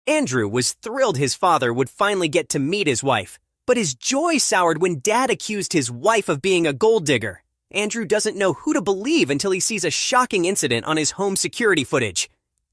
Andrew was thrilled his father would finally get to meet his wife, but his joy soured when Dad accused his wife of being a gold digger. Andrew doesn't know who to believe until he sees a shocking incident on his home security footage.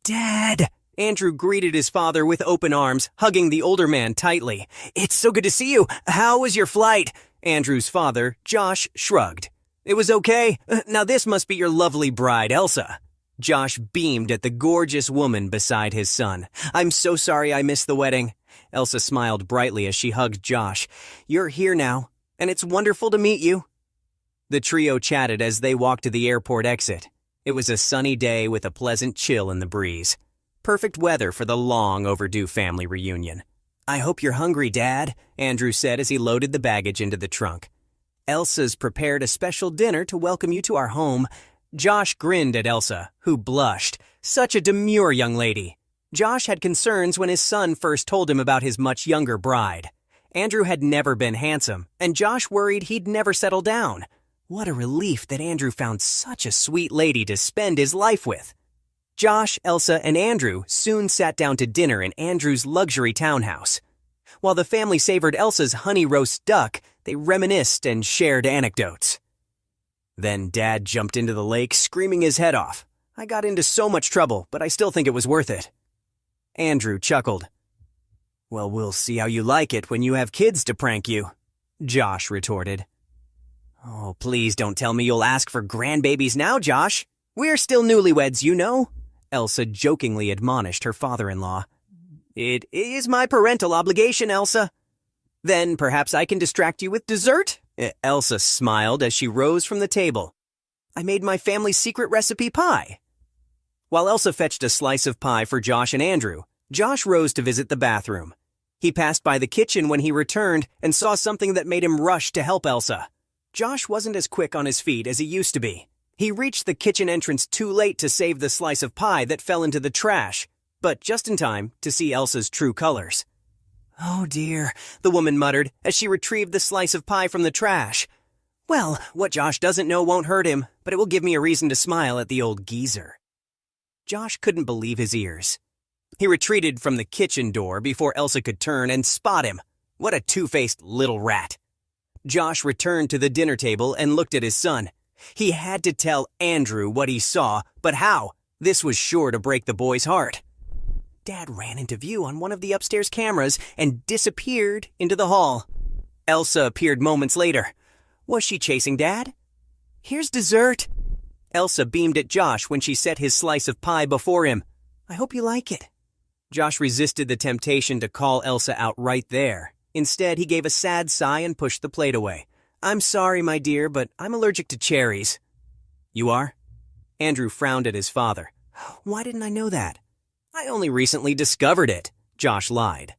"Dad!" Andrew greeted his father with open arms, hugging the older man tightly. "It's so good to see you. How was your flight?" Andrew's father, Josh, shrugged. "It was okay. Now this must be your lovely bride, Elsa." Josh beamed at the gorgeous woman beside his son. "I'm so sorry I missed the wedding." Elsa smiled brightly as she hugged Josh. "You're here now, and it's wonderful to meet you." The trio chatted as they walked to the airport exit. It was a sunny day with a pleasant chill in the breeze. Perfect weather for the long overdue family reunion. "I hope you're hungry, Dad," Andrew said as he loaded the baggage into the trunk. "Elsa's prepared a special dinner to welcome you to our home." Josh grinned at Elsa, who blushed. Such a demure young lady. Josh had concerns when his son first told him about his much younger bride. Andrew had never been handsome, and Josh worried he'd never settle down. What a relief that Andrew found such a sweet lady to spend his life with. Josh, Elsa, and Andrew soon sat down to dinner in Andrew's luxury townhouse. While the family savored Elsa's honey roast duck, they reminisced and shared anecdotes. Then Dad jumped into the lake, screaming his head off. "I got into so much trouble, but I still think it was worth it." Andrew chuckled. "Well, we'll see how you like it when you have kids to prank you," Josh retorted. "Oh, please don't tell me you'll ask for grandbabies now, Josh. We're still newlyweds, you know," Elsa jokingly admonished her father-in-law. "It is my parental obligation, Elsa." "Then perhaps I can distract you with dessert?" Elsa smiled as she rose from the table. "I made my family's secret recipe pie." While Elsa fetched a slice of pie for Josh and Andrew, Josh rose to visit the bathroom. He passed by the kitchen when he returned and saw something that made him rush to help Elsa. Josh wasn't as quick on his feet as he used to be. He reached the kitchen entrance too late to save the slice of pie that fell into the trash, but just in time to see Elsa's true colors. "Oh dear," the woman muttered as she retrieved the slice of pie from the trash. "Well, what Josh doesn't know won't hurt him, but it will give me a reason to smile at the old geezer." Josh couldn't believe his ears. He retreated from the kitchen door before Elsa could turn and spot him. What a two-faced little rat. Josh returned to the dinner table and looked at his son. He had to tell Andrew what he saw, but how? This was sure to break the boy's heart. Dad ran into view on one of the upstairs cameras and disappeared into the hall. Elsa appeared moments later. Was she chasing Dad? "Here's dessert." Elsa beamed at Josh when she set his slice of pie before him. "I hope you like it." Josh resisted the temptation to call Elsa out right there. Instead, he gave a sad sigh and pushed the plate away. "I'm sorry, my dear, but I'm allergic to cherries." "You are?" Andrew frowned at his father. "Why didn't I know that?" "I only recently discovered it," Josh lied.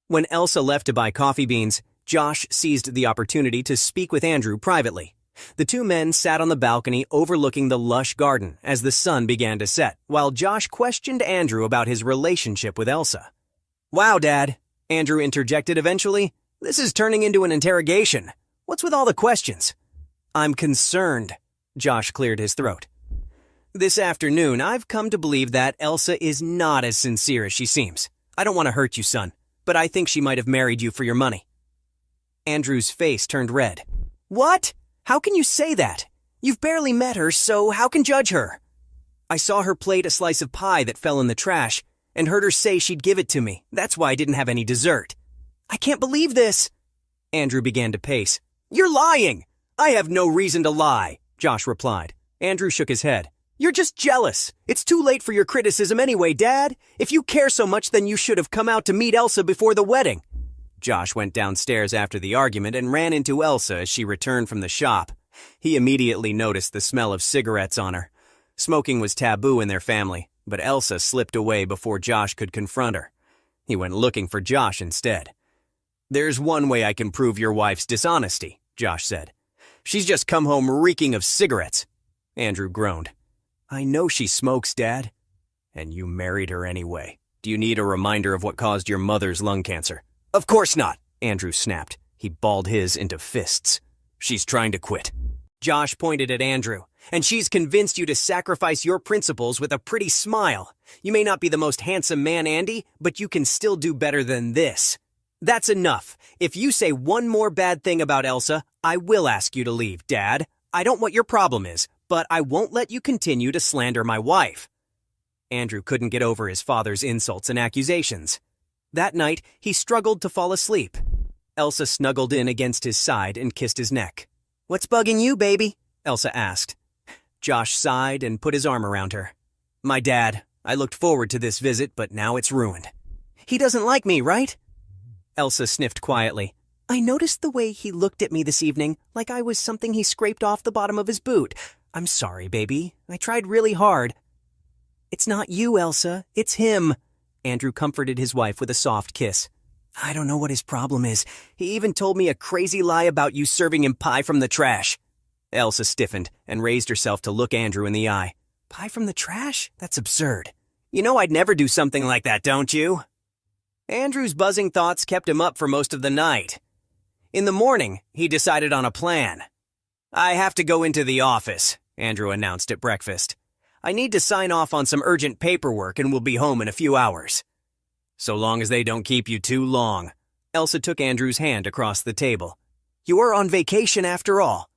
When Elsa left to buy coffee beans, Josh seized the opportunity to speak with Andrew privately. The two men sat on the balcony overlooking the lush garden as the sun began to set, while Josh questioned Andrew about his relationship with Elsa. "Wow, Dad," Andrew interjected eventually. "This is turning into an interrogation. What's with all the questions?" "I'm concerned," Josh cleared his throat. "This afternoon, I've come to believe that Elsa is not as sincere as she seems. I don't want to hurt you, son, but I think she might have married you for your money." Andrew's face turned red. "What? How can you say that? You've barely met her, so how can judge her?" "I saw her plate a slice of pie that fell in the trash and heard her say she'd give it to me. That's why I didn't have any dessert." "I can't believe this." Andrew began to pace. "You're lying." "I have no reason to lie," Josh replied. Andrew shook his head. "You're just jealous. It's too late for your criticism anyway, Dad. If you care so much, then you should have come out to meet Elsa before the wedding." Josh went downstairs after the argument and ran into Elsa as she returned from the shop. He immediately noticed the smell of cigarettes on her. Smoking was taboo in their family, but Elsa slipped away before Josh could confront her. He went looking for Josh instead. "There's one way I can prove your wife's dishonesty," Josh said. "She's just come home reeking of cigarettes." Andrew groaned. "I know she smokes, Dad." "And you married her anyway. Do you need a reminder of what caused your mother's lung cancer?" "Of course not," Andrew snapped. He balled his into fists. "She's trying to quit." Josh pointed at Andrew. And she's convinced you to sacrifice your principles with a pretty smile. You may not be the most handsome man, Andy, but you can still do better than this. That's enough. If you say one more bad thing about Elsa, I will ask you to leave, Dad. I don't know what your problem is, but I won't let you continue to slander my wife. Andrew couldn't get over his father's insults and accusations. That night, he struggled to fall asleep. Elsa snuggled in against his side and kissed his neck. "What's bugging you, baby?" Elsa asked. Josh sighed and put his arm around her. "My dad. I looked forward to this visit, but now it's ruined." "He doesn't like me, right?" Elsa sniffed quietly. "I noticed the way he looked at me this evening, like I was something he scraped off the bottom of his boot. I'm sorry, baby. I tried really hard." "It's not you, Elsa. It's him." Andrew comforted his wife with a soft kiss. "I don't know what his problem is. He even told me a crazy lie about you serving him pie from the trash." Elsa stiffened and raised herself to look Andrew in the eye. "Pie from the trash? That's absurd. You know I'd never do something like that, don't you?" Andrew's buzzing thoughts kept him up for most of the night. In the morning, he decided on a plan. "I have to go into the office," Andrew announced at breakfast. "I need to sign off on some urgent paperwork and will be home in a few hours." "So long as they don't keep you too long." Elsa took Andrew's hand across the table. "You are on vacation after all."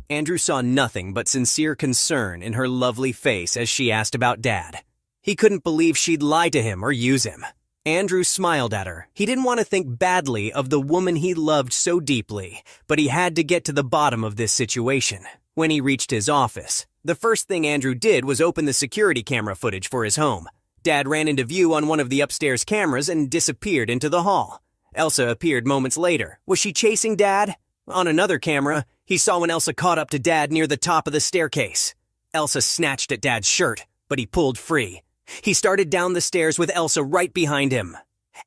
Andrew saw nothing but sincere concern in her lovely face as she asked about Dad. He couldn't believe she'd lie to him or use him. Andrew smiled at her. He didn't want to think badly of the woman he loved so deeply, but he had to get to the bottom of this situation. When he reached his office, the first thing Andrew did was open the security camera footage for his home. Dad ran into view on one of the upstairs cameras and disappeared into the hall. Elsa appeared moments later. Was she chasing Dad? On another camera, he saw when Elsa caught up to Dad near the top of the staircase. Elsa snatched at Dad's shirt, but he pulled free. He started down the stairs with Elsa right behind him.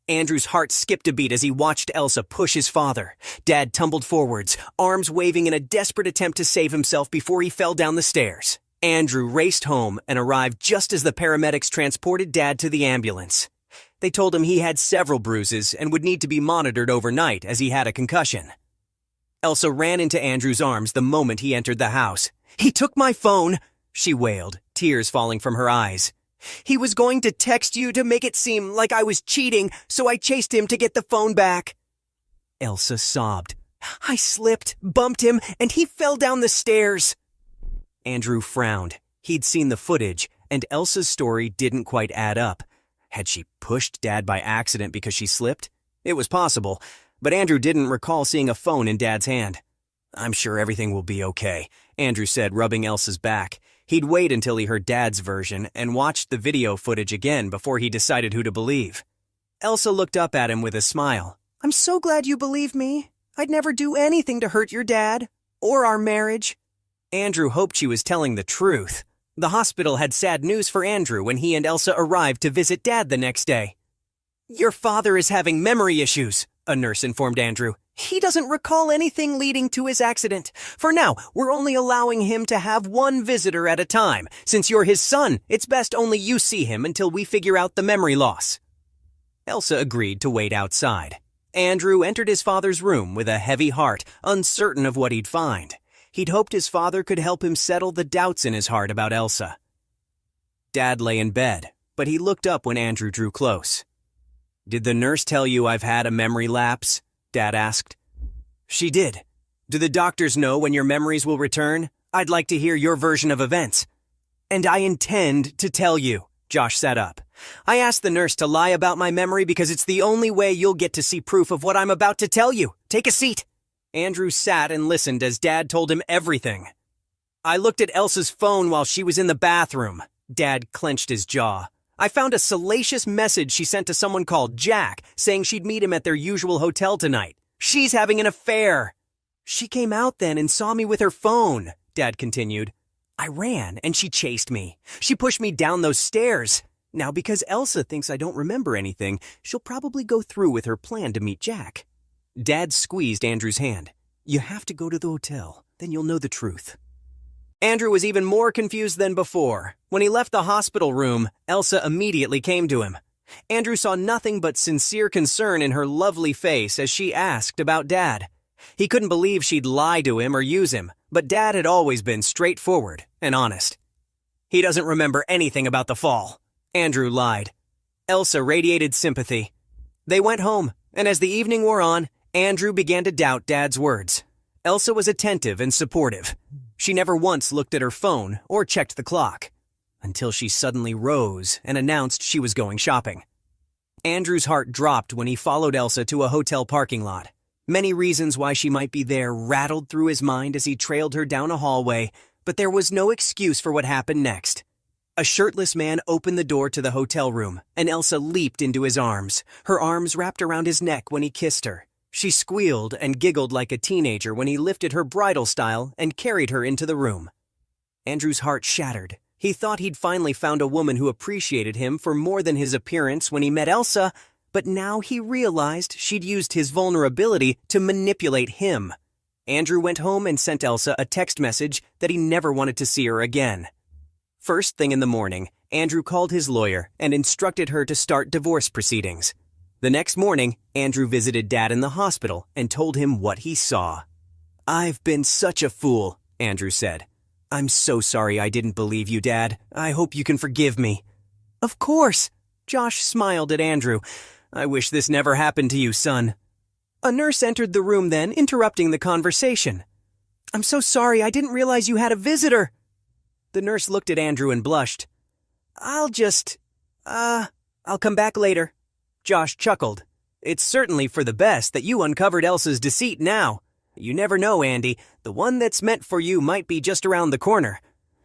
Andrew's heart skipped a beat as he watched Elsa push his father. Dad tumbled forwards, arms waving in a desperate attempt to save himself before he fell down the stairs. Andrew raced home and arrived just as the paramedics transported Dad to the ambulance. They told him he had several bruises and would need to be monitored overnight as he had a concussion. Elsa ran into Andrew's arms the moment he entered the house. "He took my phone," she wailed, tears falling from her eyes. "He was going to text you to make it seem like I was cheating, so I chased him to get the phone back." Elsa sobbed. "I slipped, bumped him, and he fell down the stairs." Andrew frowned. He'd seen the footage, and Elsa's story didn't quite add up. Had she pushed Dad by accident because she slipped? It was possible, but Andrew didn't recall seeing a phone in Dad's hand. "I'm sure everything will be okay," Andrew said, rubbing Elsa's back. He'd wait until he heard Dad's version and watched the video footage again before he decided who to believe. Elsa looked up at him with a smile. "I'm so glad you believe me. I'd never do anything to hurt your dad or our marriage." Andrew hoped she was telling the truth. The hospital had sad news for Andrew when he and Elsa arrived to visit Dad the next day. "Your father is having memory issues," a nurse informed Andrew. "He doesn't recall anything leading to his accident. For now, we're only allowing him to have one visitor at a time. Since you're his son, it's best only you see him until we figure out the memory loss." Elsa agreed to wait outside. Andrew entered his father's room with a heavy heart, uncertain of what he'd find. He'd hoped his father could help him settle the doubts in his heart about Elsa. Dad lay in bed, but he looked up when Andrew drew close. "Did the nurse tell you I've had a memory lapse?" Dad asked. "She did. Do the doctors know when your memories will return? I'd like to hear your version of events." "And I intend to tell you," Josh sat up. "I asked the nurse to lie about my memory because it's the only way you'll get to see proof of what I'm about to tell you. Take a seat." Andrew sat and listened as Dad told him everything. "I looked at Elsa's phone while she was in the bathroom." Dad clenched his jaw. "I found a salacious message she sent to someone called Jack, saying she'd meet him at their usual hotel tonight. She's having an affair." "She came out then and saw me with her phone," Dad continued. "I ran and she chased me. She pushed me down those stairs. Now, because Elsa thinks I don't remember anything, she'll probably go through with her plan to meet Jack." Dad squeezed Andrew's hand. "You have to go to the hotel, then you'll know the truth." Andrew was even more confused than before. When he left the hospital room, Elsa immediately came to him. Andrew saw nothing but sincere concern in her lovely face as she asked about Dad. He couldn't believe she'd lie to him or use him, But Dad had always been straightforward and honest. He doesn't remember anything about the fall. Andrew lied. Elsa radiated sympathy. They went home, and as the evening wore on, Andrew began to doubt Dad's words. Elsa was attentive and supportive. She never once looked at her phone or checked the clock, until she suddenly rose and announced she was going shopping. Andrew's heart dropped when he followed Elsa to a hotel parking lot. Many reasons why she might be there rattled through his mind as he trailed her down a hallway, but there was no excuse for what happened next. A shirtless man opened the door to the hotel room, and Elsa leaped into his arms, her arms wrapped around his neck when he kissed her. She squealed and giggled like a teenager when he lifted her bridal style and carried her into the room. Andrew's heart shattered. He thought he'd finally found a woman who appreciated him for more than his appearance when he met Elsa, but now he realized she'd used his vulnerability to manipulate him. Andrew went home and sent Elsa a text message that he never wanted to see her again. First thing in the morning, Andrew called his lawyer and instructed her to start divorce proceedings. The next morning, Andrew visited Dad in the hospital and told him what he saw. "I've been such a fool," Andrew said. "I'm so sorry I didn't believe you, Dad. I hope you can forgive me." "Of course." Josh smiled at Andrew. "I wish this never happened to you, son." A nurse entered the room then, interrupting the conversation. "I'm so sorry, I didn't realize you had a visitor." The nurse looked at Andrew and blushed. I'll come back later." Josh chuckled. "It's certainly for the best that you uncovered Elsa's deceit now. You never know, Andy. The one that's meant for you might be just around the corner.